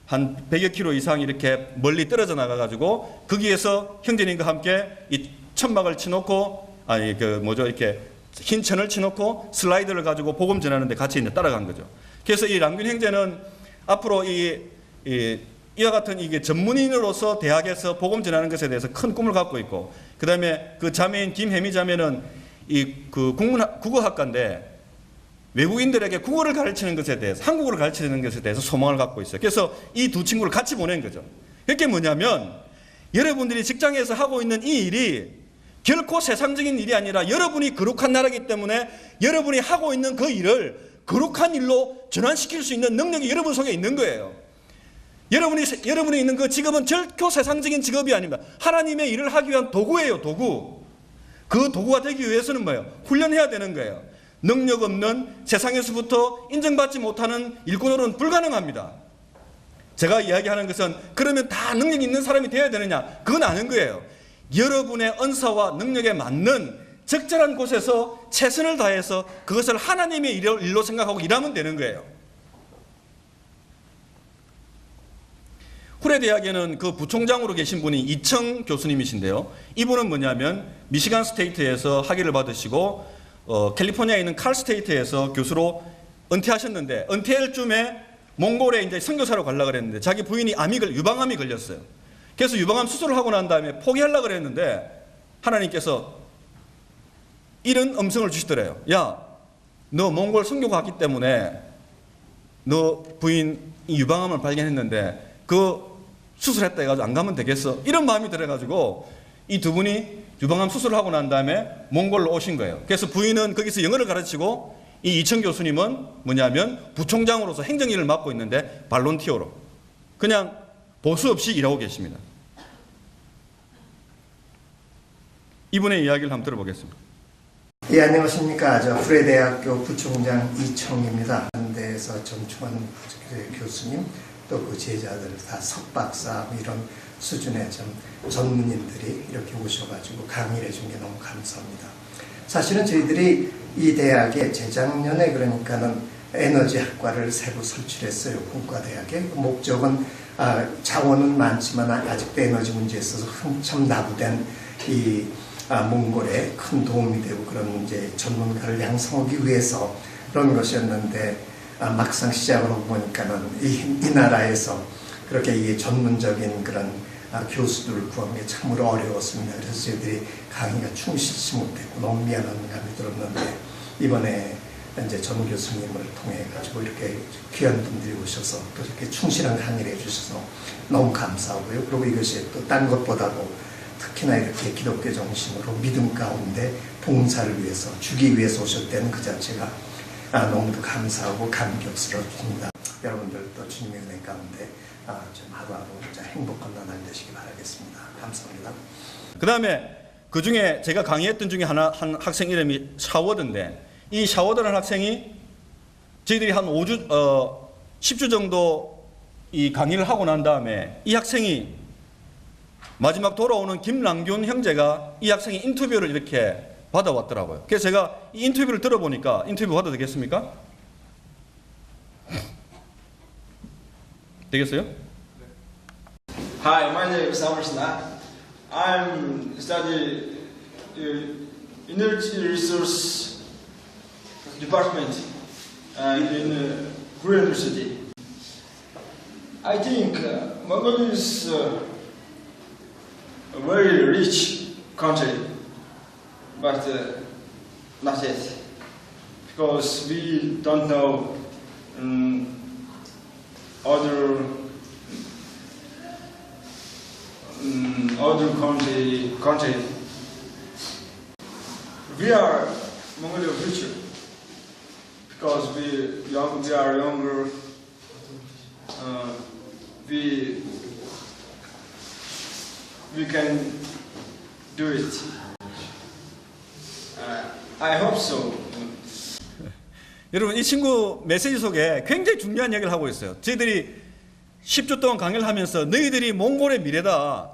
S1: 한 100여 킬로 이상 이렇게 멀리 떨어져 나가가지고 거기에서 형제님과 함께 이 천막을 치놓고, 아니 그 뭐죠, 이렇게 흰 천을 치놓고 슬라이드를 가지고 복음 전하는데 같이 이제 따라간 거죠. 그래서 이 남균 형제는 앞으로 이와 같은 이게 전문인으로서 대학에서 복음 전하는 것에 대해서 큰 꿈을 갖고 있고, 그 다음에 그 자매인 김혜미 자매는 그 국어학과인데 외국인들에게 국어를 가르치는 것에 대해서, 한국어를 가르치는 것에 대해서 소망을 갖고 있어요. 그래서 이 두 친구를 같이 보낸 거죠. 그게 뭐냐면, 여러분들이 직장에서 하고 있는 이 일이 결코 세상적인 일이 아니라 여러분이 거룩한 나라이기 때문에 여러분이 하고 있는 그 일을 거룩한 일로 전환시킬 수 있는 능력이 여러분 속에 있는 거예요. 여러분이 있는 그 직업은 결코 세상적인 직업이 아닙니다. 하나님의 일을 하기 위한 도구예요, 도구. 그 도구가 되기 위해서는 뭐예요? 훈련해야 되는 거예요. 능력 없는, 세상에서부터 인정받지 못하는 일꾼으로는 불가능합니다. 제가 이야기하는 것은 그러면 다 능력 있는 사람이 되어야 되느냐? 그건 아닌 거예요. 여러분의 은사와 능력에 맞는 적절한 곳에서 최선을 다해서 그것을 하나님의 일로 생각하고 일하면 되는 거예요. 후레대학에는 그 부총장으로 계신 분이 이청 교수님이신데요. 이분은 뭐냐면 미시간 스테이트에서 학위를 받으시고 캘리포니아에 있는 칼 스테이트에서 교수로 은퇴하셨는데, 은퇴할 쯤에 몽골에 이제 선교사로 가려고 그랬는데 자기 부인이 유방암이 걸렸어요. 그래서 유방암 수술을 하고 난 다음에 포기하려고 그랬는데 하나님께서 이런 음성을 주시더래요. 야, 너 몽골 선교 갔기 때문에 너 부인이 유방암을 발견했는데 그 수술했다 해가지고 안 가면 되겠어? 이런 마음이 들어가지고 이 두 분이 유방암 수술을 하고 난 다음에 몽골로 오신 거예요. 그래서 부인은 거기서 영어를 가르치고 이 이청 교수님은 뭐냐면 부총장으로서 행정일을 맡고 있는데 발론티어로 그냥 보수 없이 일하고 계십니다. 이분의 이야기를 한번 들어보겠습니다.
S2: 예, 안녕하십니까. 저 후레대학교 부총장 이청입니다. 한대에서 전충한 교수님, 또 그 제자들 다 석박사 이런 수준의 좀 전문인들이 이렇게 오셔가지고 강의를 해준 게 너무 감사합니다. 사실은 저희들이 이 대학에 재작년에 그러니까는 에너지학과를 새로 설치했어요. 공과대학에. 목적은 자원은 많지만 아직도 에너지 문제에 있어서 한참 나부된 이 몽골에 큰 도움이 되고 그런 이제 전문가를 양성하기 위해서 그런 것이었는데, 막상 시작으로 보니까는 이 나라에서 그렇게 이 전문적인 그런 교수들을 구하는 게 참으로 어려웠습니다. 그래서 저희들이 강의가 충실치 못했고 너무 미안한 감이 들었는데, 이번에 이제 전 교수님을 통해 가지고 이렇게 귀한 분들이 오셔서 또 이렇게 충실한 강의를 해주셔서 너무 감사하고요. 그리고 이것이 또 딴 것보다도 특히나 이렇게 기독교 정신으로 믿음 가운데 봉사를 위해서 주기 위해서 오셨다는 그 자체가 너무도 감사하고 감격스럽습니다. 여러분들도 주님의 은혜 가운데 좀 하루하루 행복한 나날 되시기 바라겠습니다. 감사합니다.
S1: 그 다음에 그 중에 제가 강의했던 중에 한 학생 이름이 샤워드인데, 이 샤워드라는 학생이 저희들이 한 10주 정도 이 강의를 하고 난 다음에 이 학생이 마지막 돌아오는 김남균 형제가 이 학생이 인터뷰를 이렇게 받아왔더라고요. 그래서 제가 이 인터뷰를 들어보니까, 인터뷰 받아도 되겠습니까? 되겠어요?
S3: Hi, my name is Amarshna. I'm studying Energy Resource Department in Korea University. I think Mongolia is a very rich country, but not yet, because we don't know other country. We are Mongolia future, because we are younger. We can do it. I hope so.
S1: 여러분, 이 친구 메시지 속에 굉장히 중요한 얘기를 하고 있어요. 저희들이 10주 동안 강의를 하면서 너희들이 몽골의 미래다.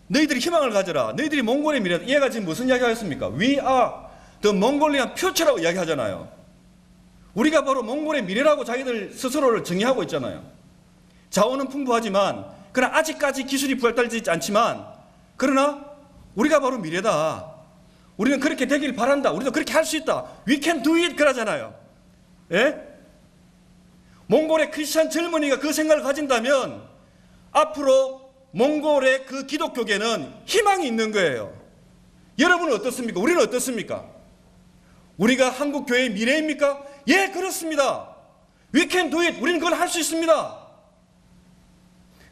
S1: 너희들이 희망을 가져라. 너희들이 몽골의 미래다. 얘가 지금 무슨 이야기 하였습니까? We are the Mongolian future라고 이야기하잖아요. 우리가 바로 몽골의 미래라고 자기들 스스로를 정의하고 있잖아요. 자원은 풍부하지만, 그러나 아직까지 기술이 발달되지 않지만, 그러나 우리가 바로 미래다. 우리는 그렇게 되길 바란다. 우리도 그렇게 할 수 있다. We can do it 그러잖아요. 예? 몽골의 크리스찬 젊은이가 그 생각을 가진다면 앞으로 몽골의 그 기독교계는 희망이 있는 거예요. 여러분은 어떻습니까? 우리는 어떻습니까? 우리가 한국 교회의 미래입니까? 예, 그렇습니다. We can do it. 우리는 그걸 할 수 있습니다.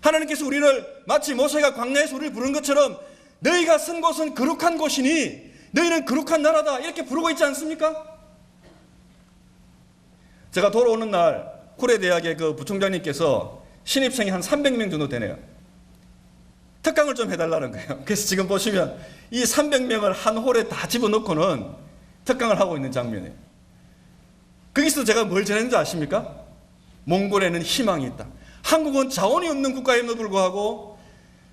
S1: 하나님께서 우리를 마치 모세가 광야에서 우리를 부른 것처럼 너희가 선 곳은 거룩한 곳이니 너희는 거룩한 나라다 이렇게 부르고 있지 않습니까? 제가 돌아오는 날 후레대학의 그 부총장님께서 신입생이 한 300명 정도 되네요. 특강을 좀 해달라는 거예요. 그래서 지금 보시면 이 300명을 한 홀에 다 집어넣고는 특강을 하고 있는 장면이에요. 거기서 제가 뭘 전했는지 아십니까? 몽골에는 희망이 있다. 한국은 자원이 없는 국가임에도 불구하고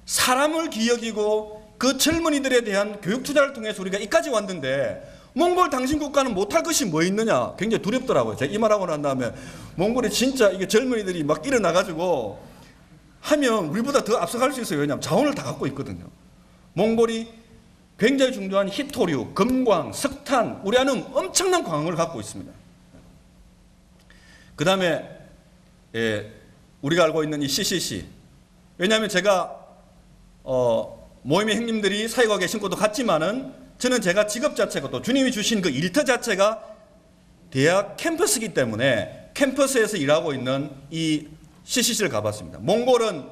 S1: 사람을 기여기고 그 젊은이들에 대한 교육 투자를 통해서 우리가 이까지 왔는데 몽골 당신 국가는 못할 것이 뭐 있느냐 굉장히 두렵더라고요. 제가 이 말하고 난 다음에 몽골이 진짜 이게 젊은이들이 막 일어나가지고 하면 우리보다 더 앞서갈 수 있어요. 왜냐하면 자원을 다 갖고 있거든요. 몽골이 굉장히 중요한 희토류, 금광, 석탄, 우리아는 엄청난 광을 갖고 있습니다. 그 다음에 우리가 알고 있는 이 CCC. 왜냐하면 제가 모임의 형님들이 사역하고 계신 것도 같지만은 저는 제가 직업 자체가 또 주님이 주신 그 일터 자체가 대학 캠퍼스이기 때문에 캠퍼스에서 일하고 있는 이 CCC를 가봤습니다. 몽골은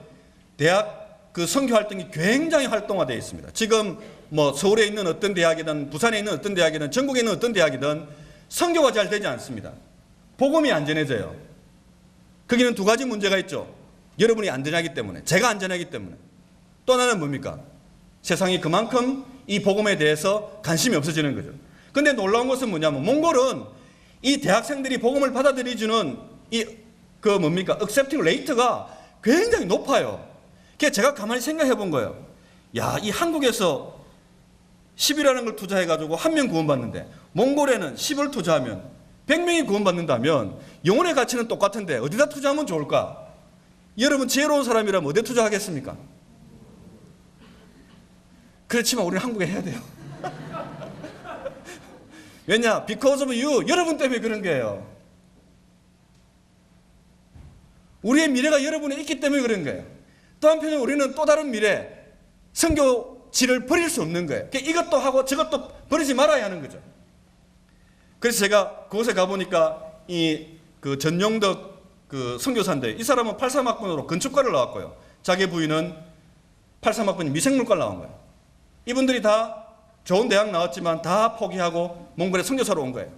S1: 대학 그 선교 활동이 굉장히 활동화되어 있습니다. 지금 뭐 서울에 있는 어떤 대학이든 부산에 있는 어떤 대학이든 전국에 있는 어떤 대학이든 선교가 잘 되지 않습니다. 복음이 안 전해져요. 거기는 두 가지 문제가 있죠. 여러분이 안전하기 때문에, 제가 안전하기 때문에. 또 하나는 뭡니까? 세상이 그만큼 이 복음에 대해서 관심이 없어지는 거죠. 근데 놀라운 것은 뭐냐면 몽골은 이 대학생들이 복음을 받아들여주는 그 뭡니까? accepting rate가 굉장히 높아요. 그래서 제가 가만히 생각해 본 거예요. 야, 이 한국에서 10이라는 걸 투자해가지고 한 명 구원받는데 몽골에는 10을 투자하면 100명이 구원받는다면 영혼의 가치는 똑같은데 어디다 투자하면 좋을까? 여러분 지혜로운 사람이라면 어디에 투자하겠습니까? 그렇지만 우리는 한국에 해야 돼요. 왜냐? Because of you. 여러분 때문에 그런 거예요. 우리의 미래가 여러분에 있기 때문에 그런 거예요. 또 한편으로 우리는 또 다른 미래, 선교지를 버릴 수 없는 거예요. 이것도 하고 저것도 버리지 말아야 하는 거죠. 그래서 제가 그곳에 가보니까 그 전용덕 그 선교사인데 이 사람은 83학번으로 건축과를 나왔고요. 자기 부인은 83학번이 미생물과를 나온 거예요. 이분들이 다 좋은 대학 나왔지만 다 포기하고 몽골에 선교사로 온 거예요.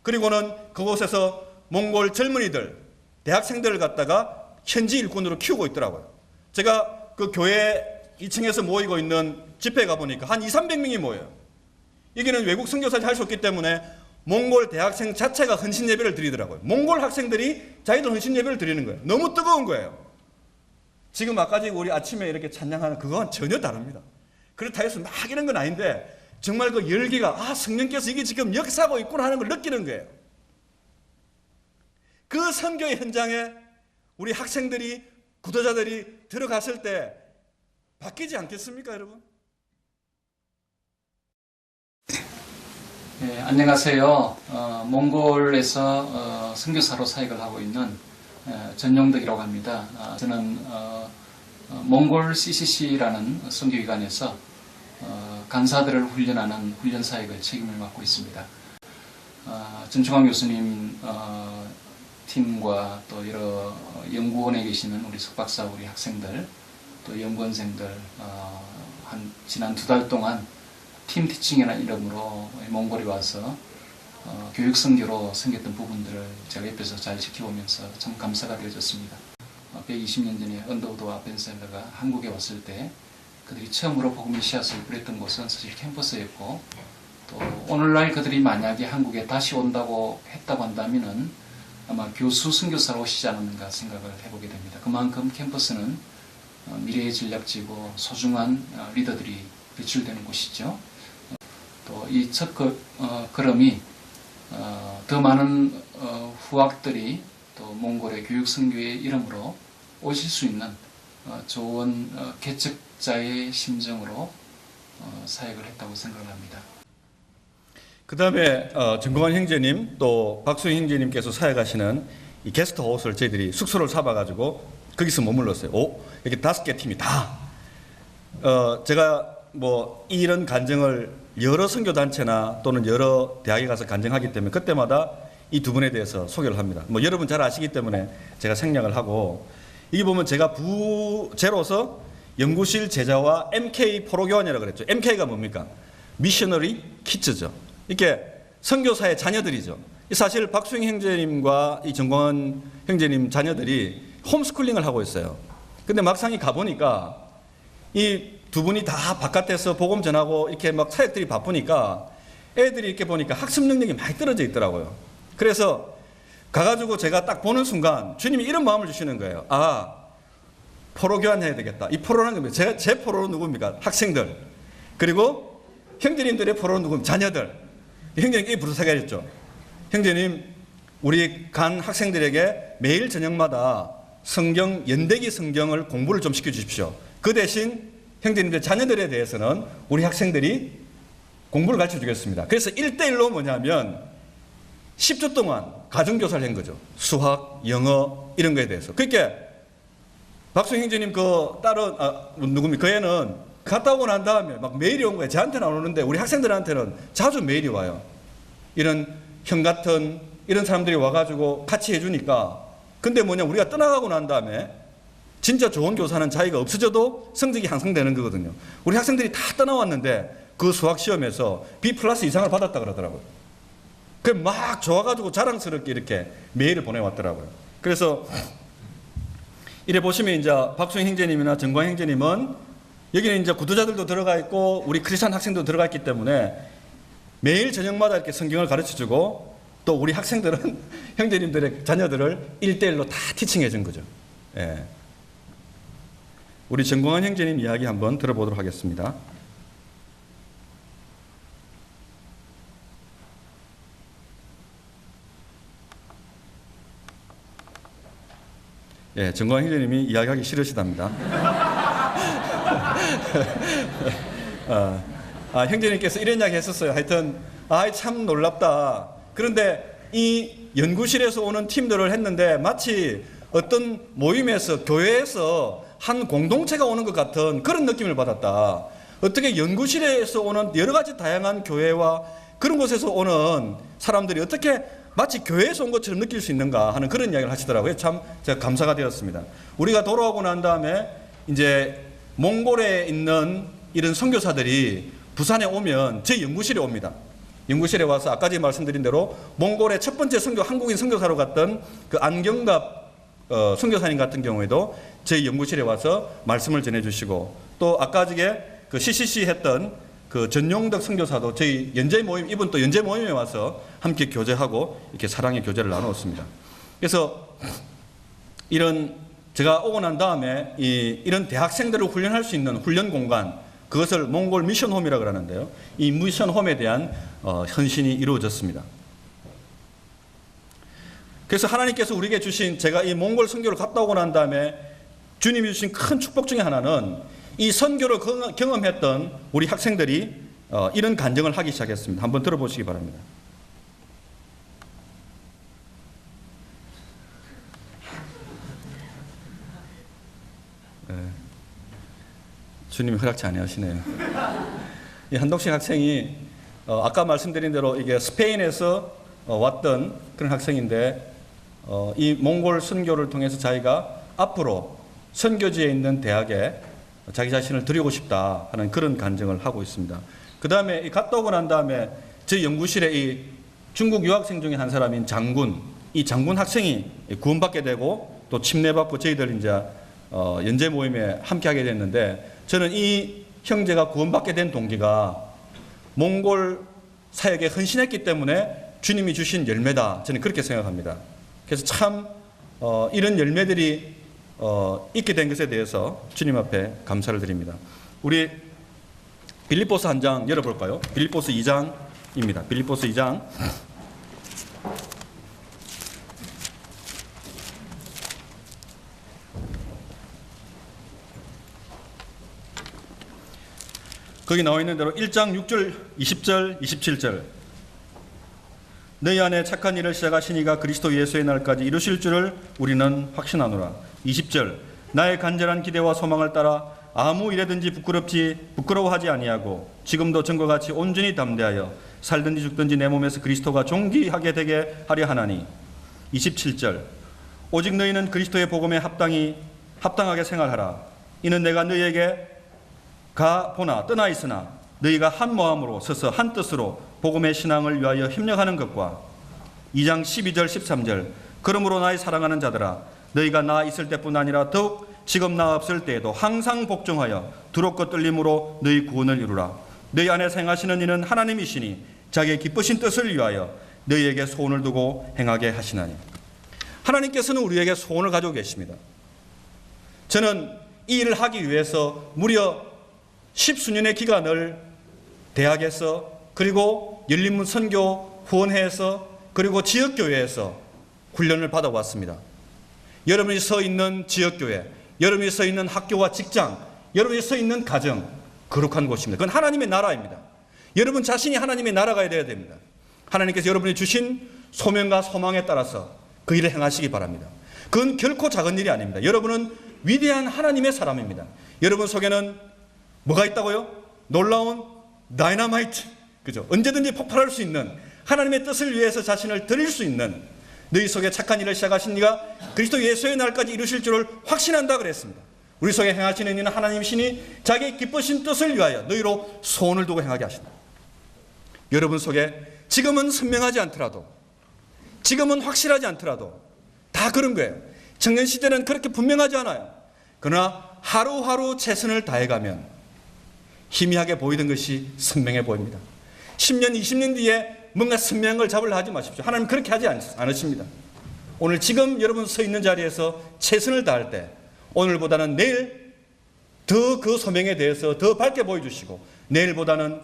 S1: 그리고는 그곳에서 몽골 젊은이들, 대학생들을 갖다가 현지 일꾼으로 키우고 있더라고요. 제가 그 교회 2층에서 모이고 있는 집회에 가보니까 한 200~300명이 모여요. 여기는 외국 선교사를 할 수 없기 때문에 몽골 대학생 자체가 헌신 예배를 드리더라고요. 몽골 학생들이 자기들 헌신 예배를 드리는 거예요. 너무 뜨거운 거예요. 지금 아까 우리 아침에 이렇게 찬양하는 그건 전혀 다릅니다. 그렇다 해서 막 이런 건 아닌데 정말 그 열기가 성령께서 이게 지금 역사하고 있구나 하는 걸 느끼는 거예요. 그 선교의 현장에 우리 학생들이 구도자들이 들어갔을 때 바뀌지 않겠습니까, 여러분?
S4: 네, 안녕하세요. 몽골에서 선교사로 사역을 하고 있는 전용덕이라고 합니다. 저는 몽골 CCC라는 선교기관에서 간사들을 훈련하는 훈련 사역을 책임을 맡고 있습니다. 전충환 교수님 팀과 또 여러 연구원에 계시는 우리 석박사 우리 학생들 또 연구원생들 지난 2달 동안 팀 티칭이라는 이름으로 몽골에 와서 교육 선교로 섬겼던 부분들을 제가 옆에서 잘 지켜보면서 참 감사가 되어졌습니다. 120년 전에 언더우드와 벤셀러가 한국에 왔을 때 그들이 처음으로 복음의 씨앗을 뿌렸던 곳은 사실 캠퍼스였고, 또 오늘날 그들이 만약에 한국에 다시 온다고 했다고 한다면은 아마 교수 선교사로 오시지 않았는가 생각을 해보게 됩니다. 그만큼 캠퍼스는 미래의 전략지고 소중한 리더들이 배출되는 곳이죠. 또 이 첫 걸음이 더 많은 후학들이 또 몽골의 교육 선교의 이름으로 오실 수 있는 좋은 개척자의 심정으로 사역을 했다고 생각을 합니다.
S1: 그 다음에 정광환 형제님 또 박수영 형제님께서 사역하시는 이 게스트하우스를 저희들이 숙소를 잡아가지고 거기서 머물렀어요. 이렇게 5개 팀이 다. 제가 뭐 이런 간증을 여러 선교단체나 또는 여러 대학에 가서 간증하기 때문에 그때마다 이 두 분에 대해서 소개를 합니다. 뭐 여러분 잘 아시기 때문에 제가 생략을 하고, 이게 보면 제가 부제로서 연구실 제자와 MK 포로교환이라고 그랬죠. MK가 뭡니까? 미셔너리 키즈죠. 이렇게 선교사의 자녀들이죠. 사실 박수영 형제님과 이 정광환 형제님 자녀들이 홈스쿨링을 하고 있어요. 근데 막상 가보니까 이 두 분이 다 바깥에서 복음 전하고 이렇게 막 사역들이 바쁘니까 애들이 이렇게 보니까 학습 능력이 많이 떨어져 있더라고요. 그래서 가가지고 제가 딱 보는 순간 주님이 이런 마음을 주시는 거예요. 포로 교환해야 되겠다. 이 포로는 겁니다. 제 포로는 누굽니까? 학생들. 그리고 형제님들의 포로는 누굽니까? 자녀들. 형제님 이 부르사가했죠. 형제님, 우리 간 학생들에게 매일 저녁마다 연대기 성경을 공부를 좀 시켜주십시오. 그 대신 형제님들 자녀들에 대해서는 우리 학생들이 공부를 가르쳐 주겠습니다. 그래서 1대1로 뭐냐면 10주 동안 가정교사를 한 거죠. 수학, 영어 이런 거에 대해서. 그러니까 박수 형제님 그 딸은 누굽니까? 그 애는 갔다 오고 난 다음에 막 메일이 온 거예요. 저한테는 안 오는데 우리 학생들한테는 자주 메일이 와요. 이런 형 같은 이런 사람들이 와가지고 같이 해주니까. 근데 우리가 떠나가고 난 다음에 진짜 좋은 교사는 자기가 없어져도 성적이 향상되는 거거든요. 우리 학생들이 다 떠나왔는데 그 수학 시험에서 B+ 이상을 받았다 그러더라고요. 그 막 좋아가지고 자랑스럽게 이렇게 메일을 보내왔더라고요. 그래서 이래 보시면 이제 박수영 형제님이나 정광 형제님은 여기는 이제 구도자들도 들어가 있고 우리 크리스찬 학생도 들어가 있기 때문에 매일 저녁마다 이렇게 성경을 가르쳐주고 또 우리 학생들은 형제님들의 자녀들을 1대1로 다 티칭해 준 거죠. 예. 우리 정광환 형제님 이야기 한번 들어보도록 하겠습니다. 예, 정광환 형제님이 이야기하기 싫으시답니다. 형제님께서 이런 이야기 했었어요. 하여튼 참 놀랍다. 그런데 이 연구실에서 오는 팀들을 했는데 마치 어떤 모임에서 교회에서 한 공동체가 오는 것 같은 그런 느낌을 받았다. 어떻게 연구실에서 오는 여러 가지 다양한 교회와 그런 곳에서 오는 사람들이 어떻게 마치 교회에서 온 것처럼 느낄 수 있는가 하는 그런 이야기를 하시더라고요. 참 제가 감사가 되었습니다. 우리가 돌아오고 난 다음에 이제 몽골에 있는 이런 선교사들이 부산에 오면 제 연구실에 옵니다. 연구실에 와서 아까 전에 말씀드린 대로 몽골의 첫 번째 한국인 선교사로 갔던 그 안경갑 선교사님 같은 경우에도 저희 연구실에 와서 말씀을 전해주시고, 또 아까 전에 그 CCC 했던 그 전용덕 선교사도 저희 연재 모임, 이분 또 연재 모임에 와서 함께 교제하고 이렇게 사랑의 교제를 나누었습니다. 그래서 제가 오고 난 다음에 이런 대학생들을 훈련할 수 있는 훈련 공간, 그것을 몽골 미션홈이라고 그러는데요. 이 미션홈에 대한 헌신이 이루어졌습니다. 그래서 하나님께서 우리에게 주신, 제가 이 몽골 선교를 갔다 오고 난 다음에 주님이 주신 큰 축복 중에 하나는 이 선교를 경험했던 우리 학생들이 이런 간증을 하기 시작했습니다. 한번 들어보시기 바랍니다. 네. 주님이 허락치 않으시네요. 이 한동식 학생이 아까 말씀드린 대로 이게 스페인에서 왔던 그런 학생인데 이 몽골 선교를 통해서 자기가 앞으로 선교지에 있는 대학에 자기 자신을 드리고 싶다 하는 그런 간증을 하고 있습니다. 그 다음에 갔다 오고 난 다음에 저희 연구실에 이 중국 유학생 중에 한 사람인 장군, 이 장군 학생이 구원받게 되고 또 침례받고 저희들 이제 연재 모임에 함께하게 됐는데, 저는 이 형제가 구원받게 된 동기가 몽골 사역에 헌신했기 때문에 주님이 주신 열매다, 저는 그렇게 생각합니다. 그래서 참 이런 열매들이 있게 된 것에 대해서 주님 앞에 감사를 드립니다. 우리 빌립보서 한 장 열어볼까요? 빌립보서 2장입니다. 빌립보서 2장. 거기 나와 있는 대로 1장 6절, 20절, 27절. 너희 안에 착한 일을 시작하신 이가 그리스도 예수의 날까지 이루실 줄을 우리는 확신하노라. 20절. 나의 간절한 기대와 소망을 따라 아무 일에든지 부끄러워하지 아니하고 지금도 전과 같이 온전히 담대하여 살든지 죽든지 내 몸에서 그리스도가 존귀하게 되게 하려 하나니. 27절. 오직 너희는 그리스도의 복음에 합당하게 생활하라. 이는 내가 너희에게 가보나 떠나 있으나 너희가 한 마음으로 서서 한 뜻으로 복음의 신앙을 위하여 협력하는 것과. 2장 12절 13절. 그러므로 나의 사랑하는 자들아, 너희가 나 있을 때뿐 아니라 더욱 지금 나 없을 때에도 항상 복종하여 두렵고 떨림으로 너희 구원을 이루라. 너희 안에 행하시는 이는 하나님이시니 자기의 기쁘신 뜻을 위하여 너희에게 소원을 두고 행하게 하시나니. 하나님께서는 우리에게 소원을 가지고 계십니다. 저는 이 일을 하기 위해서 무려 10수년의 기간을 대학에서, 그리고 열린문 선교 후원회에서, 그리고 지역교회에서 훈련을 받아왔습니다. 여러분이 서 있는 지역교회, 여러분이 서 있는 학교와 직장, 여러분이 서 있는 가정, 거룩한 곳입니다. 그건 하나님의 나라입니다. 여러분 자신이 하나님의 나라가 되어야 됩니다. 하나님께서 여러분이 주신 소명과 소망에 따라서 그 일을 행하시기 바랍니다. 그건 결코 작은 일이 아닙니다. 여러분은 위대한 하나님의 사람입니다. 여러분 속에는 뭐가 있다고요? 놀라운 다이너마이트, 그죠? 언제든지 폭발할 수 있는, 하나님의 뜻을 위해서 자신을 드릴 수 있는, 너희 속에 착한 일을 시작하신 이가 그리스도 예수의 날까지 이루실 줄을 확신한다 그랬습니다. 우리 속에 행하시는 이는 하나님이시니 자기의 기쁘신 뜻을 위하여 너희로 소원을 두고 행하게 하신다. 여러분 속에 지금은 선명하지 않더라도, 지금은 확실하지 않더라도 다 그런 거예요. 청년 시대는 그렇게 분명하지 않아요. 그러나 하루하루 최선을 다해가면 희미하게 보이던 것이 선명해 보입니다. 10년, 20년 뒤에 뭔가 선명한 걸 잡으려 하지 마십시오. 하나님 그렇게 하지 않으십니다. 오늘 지금 여러분 서 있는 자리에서 최선을 다할 때 오늘보다는 내일 더 그 소명에 대해서 더 밝게 보여주시고, 내일보다는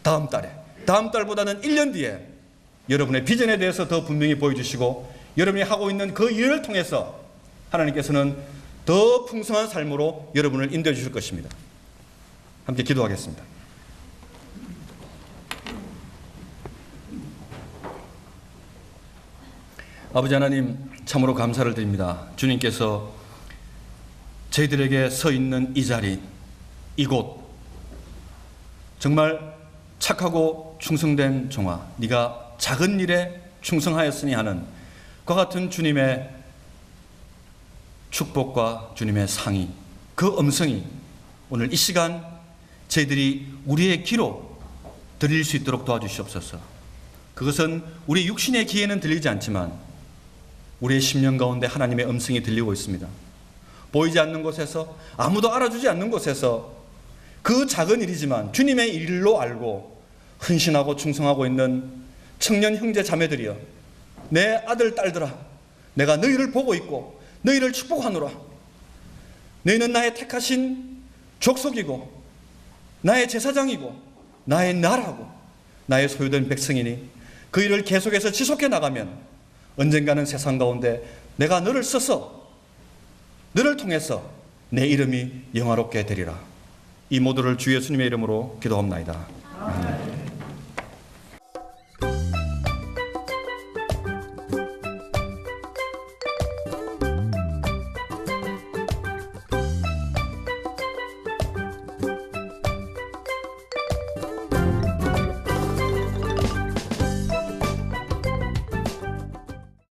S1: 다음 달에, 다음 달보다는 1년 뒤에 여러분의 비전에 대해서 더 분명히 보여주시고, 여러분이 하고 있는 그 일을 통해서 하나님께서는 더 풍성한 삶으로 여러분을 인도해 주실 것입니다. 함께 기도하겠습니다. 아버지 하나님, 참으로 감사를 드립니다. 주님께서 저희들에게 서 있는 이 자리, 이곳, 정말 착하고 충성된 종아, 네가 작은 일에 충성하였으니 하는 그와 같은 주님의 축복과 주님의 상의, 그 음성이 오늘 이 시간 저희들이 우리의 귀로 들릴 수 있도록 도와주시옵소서. 그것은 우리 육신의 귀에는 들리지 않지만 우리의 심령 가운데 하나님의 음성이 들리고 있습니다. 보이지 않는 곳에서, 아무도 알아주지 않는 곳에서 그 작은 일이지만 주님의 일로 알고 헌신하고 충성하고 있는 청년 형제 자매들이여, 내 아들 딸들아, 내가 너희를 보고 있고 너희를 축복하노라. 너희는 나의 택하신 족속이고 나의 제사장이고 나의 나라고 나의 소유된 백성이니 그 일을 계속해서 지속해 나가면 언젠가는 세상 가운데 내가 너를 써서 너를 통해서 내 이름이 영화롭게 되리라. 이 모두를 주 예수님의 이름으로 기도합나이다.